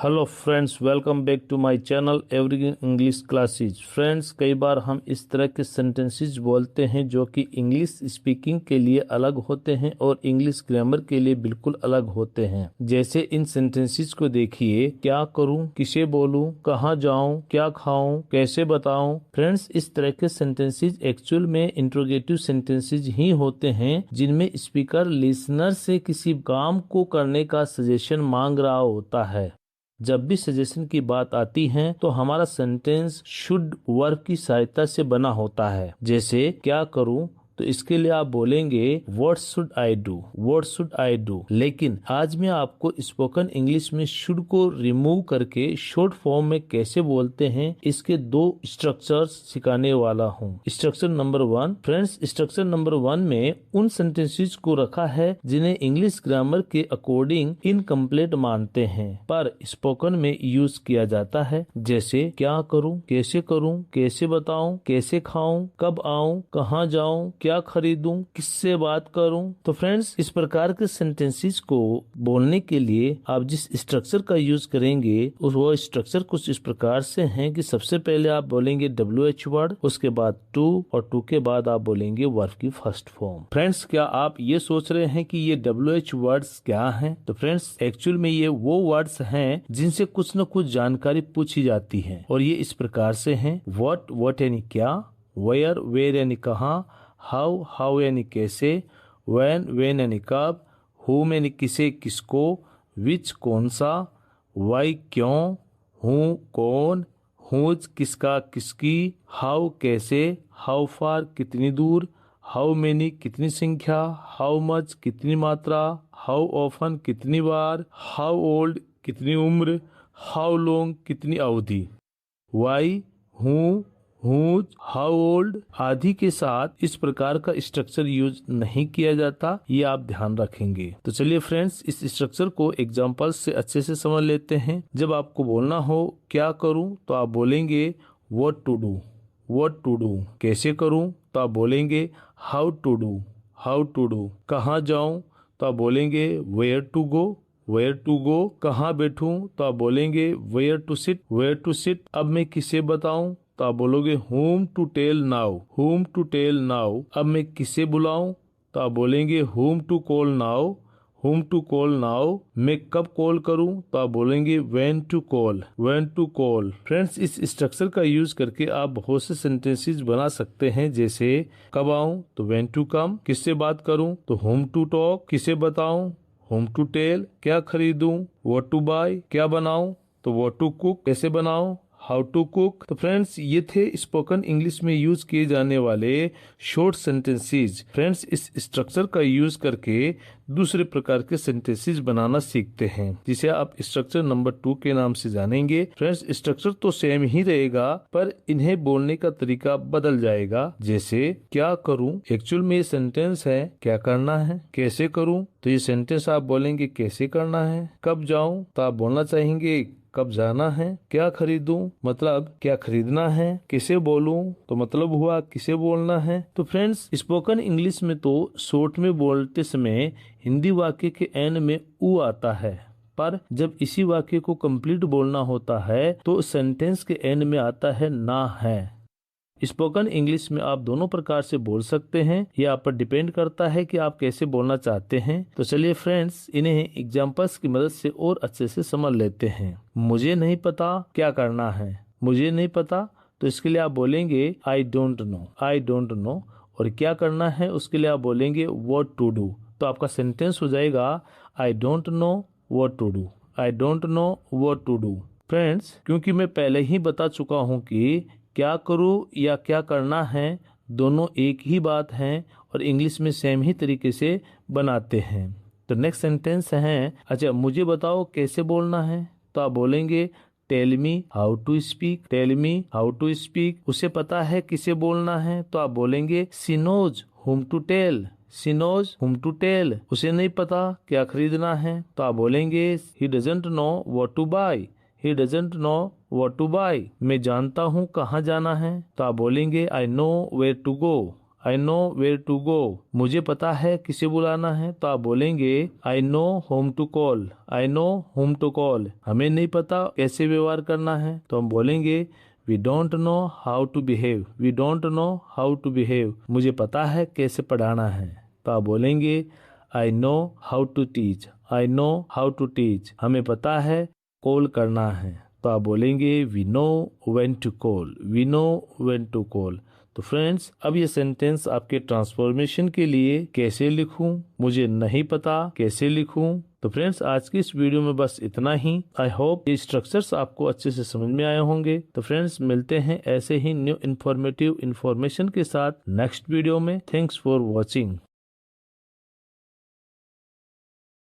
Hello friends, welcome back to my channel everything English classes. Friends, कई बार हम इस तरह के सेंटेंसेस बोलते हैं जो कि इंग्लिश स्पीकिंग के लिए अलग होते हैं और इंग्लिश ग्रामर के लिए बिल्कुल अलग होते हैं। जैसे इन सेंटेंसेस को देखिए, क्या करूं, किसे बोलूं, कहां जाऊं, क्या खाऊं, कैसे बताऊं। फ्रेंड्स, इस तरह के सेंटेंसेस एक्चुअल में इंट्रोगेटिव सेंटेंसेस ही होते हैं जिनमें स्पीकर लिसनर से किसी काम को करने का सजेशन मांग रहा होता है। जब भी सजेशन की बात आती है तो हमारा सेंटेंस शुड वर्ब की सहायता से बना होता है। जैसे क्या करूं, तो इसके लिए आप बोलेंगे what should I do, what should I do. लेकिन आज मैं आपको स्पोकन इंग्लिश में शुड को रिमूव करके शॉर्ट फॉर्म में कैसे बोलते हैं इसके दो स्ट्रक्चर्स सिखाने वाला हूँ। Structure number 1। Friends, structure number 1 में उन सेंटेंसेस को रखा है जिन्हें इंग्लिश ग्रामर के अकॉर्डिंग इनकम्प्लीट मानते हैं पर स्पोकन में यूज किया जाता है। जैसे क्या करूं, कैसे बताऊं, कैसे खाऊं, कब आऊं, कहाँ जाऊं, क्या खरीदूं, किससे बात करूं। तो फ्रेंड्स, इस प्रकार के सेंटेंसेस को बोलने के लिए आप जिस स्ट्रक्चर का यूज करेंगे वो स्ट्रक्चर कुछ इस प्रकार से हैं कि सबसे पहले आप बोलेंगे WH वर्ड, उसके बाद टू और टू के बाद आप बोलेंगे वर्ब की फर्स्ट फॉर्म। फ्रेंड्स, क्या आप ये सोच रहे हैं कि ये WH वर्ड्स क्या हैं? तो फ्रेंड्स, एक्चुअल में ये वो वर्ड्स हैं जिनसे कुछ न कुछ जानकारी पूछी जाती है और ये इस प्रकार से हैं। व्हाट यानी क्या, वेयर यानी कहाँ, हाउ यानी कैसे, वेन यानी कब, हुम यानी किसे किसको, विच कौन सा, वाई क्यों, हूँ कौन, हुज किसका किसकी, हाउ कैसे, हाउ फार कितनी दूर, हाउ मेनी कितनी संख्या, हाउ मच कितनी मात्रा, हाउ ऑफन कितनी बार, हाउ ओल्ड कितनी उम्र, हाउ लॉन्ग कितनी अवधि। वाई, हूँ, हुज, हाउ ओल्ड आदि के साथ इस प्रकार का स्ट्रक्चर यूज नहीं किया जाता, ये आप ध्यान रखेंगे। तो चलिए फ्रेंड्स, इस स्ट्रक्चर को एग्जांपल्स से अच्छे से समझ लेते हैं। जब आपको बोलना हो क्या करूं तो आप बोलेंगे व्हाट टू डू। कैसे करूं तो आप बोलेंगे हाउ टू डू। कहाँ जाऊं तो आप बोलेंगे वेयर टू गो। कहाँ बैठूं तो आप बोलेंगे वेयर टू सिट। अब मैं किसे बताऊं तो आप बोलोगे whom to tell now। अब मैं किसे बुलाऊं तो आप बोलेंगे whom to call now। मैं कब कॉल करूं तो आप बोलेंगे when to call। फ्रेंड्स, इस स्ट्रक्चर का यूज करके आप बहुत से सेंटेंसेस बना सकते हैं। जैसे कब आऊं तो when to come, किससे बात करूं तो whom to talk, किसे बताऊं whom to tell, क्या खरीदूं what to buy, क्या बनाऊं तो what to cook, कैसे बनाऊं हाउ टू कुक। तो फ्रेंड्स, ये थे स्पोकन इंग्लिश में यूज किए जाने वाले शॉर्ट सेंटेंसेस। फ्रेंड्स, इस स्ट्रक्चर का यूज करके दूसरे प्रकार के सेंटेंसेस बनाना सीखते हैं जिसे आप स्ट्रक्चर नंबर 2 के नाम से जानेंगे। फ्रेंड्स, स्ट्रक्चर तो सेम ही रहेगा पर इन्हें बोलने का तरीका बदल जाएगा। जैसे क्या करूं, एक्चुअल में ये सेंटेंस है क्या करना है। कैसे करूं तो ये सेंटेंस आप बोलेंगे कैसे करना है। कब जाऊं तो आप बोलना चाहेंगे कब जाना है। क्या खरीदूं मतलब क्या खरीदना है। किसे बोलूं तो मतलब हुआ किसे बोलना है। तो फ्रेंड्स, स्पोकन इंग्लिश में तो शॉर्ट में बोलते समय हिंदी वाक्य के एंड में ऊ आता है, पर जब इसी वाक्य को कंप्लीट बोलना होता है तो सेंटेंस के एंड में आता है ना है। स्पोकन इंग्लिश में आप दोनों प्रकार से बोल सकते हैं, यह आप पर डिपेंड करता है कि आप कैसे बोलना चाहते हैं। तो चलिए फ्रेंड्स, इन्हें एग्जांपल्स की मदद से और अच्छे से समझ लेते हैं। मुझे नहीं पता क्या करना है। मुझे नहीं पता तो इसके लिए आप बोलेंगे आई डोंट नो। और क्या करना है उसके लिए आप बोलेंगे व्हाट टू डू। तो आपका सेंटेंस हो जाएगा I don't know what to do. Friends, क्योंकि मैं पहले ही बता चुका हूँ कि क्या करूँ या क्या करना है दोनों एक ही बात है और इंग्लिश में सेम ही तरीके से बनाते हैं। तो नेक्स्ट सेंटेंस है, अच्छा मुझे बताओ कैसे बोलना है। तो आप बोलेंगे tell me how to speak. उसे पता है किसे बोलना है तो आप बोलेंगे she knows whom to tell। उसे नहीं पता क्या खरीदना है तो आप बोलेंगे he doesn't know what to buy। मैं जानता हूँ कहाँ जाना है तो आप बोलेंगे I know where to I know where to go. मुझे पता है किसे बुलाना है, तो आप बोलेंगे I know whom to call. I know whom to call. हमें नहीं पता कैसे व्यवहार करना है, तो हम बोलेंगे we don't know how to behave. We don't know how to behave. मुझे पता है कैसे पढ़ाना है, तो आप बोलेंगे I know how to teach. I know how to teach. हमें पता है कॉल करना है, तो आप बोलेंगे we know when to call. We know when to call. तो फ्रेंड्स, अब ये सेंटेंस आपके ट्रांसफॉर्मेशन के लिए कैसे लिखूं, मुझे नहीं पता कैसे लिखूं। तो फ्रेंड्स, आज की इस वीडियो में बस इतना ही। आई होप ये स्ट्रक्चर्स आपको अच्छे से समझ में आए होंगे। तो फ्रेंड्स, मिलते हैं ऐसे ही न्यू इन्फॉर्मेटिव इन्फॉर्मेशन के साथ नेक्स्ट वीडियो में। Thanks for watching.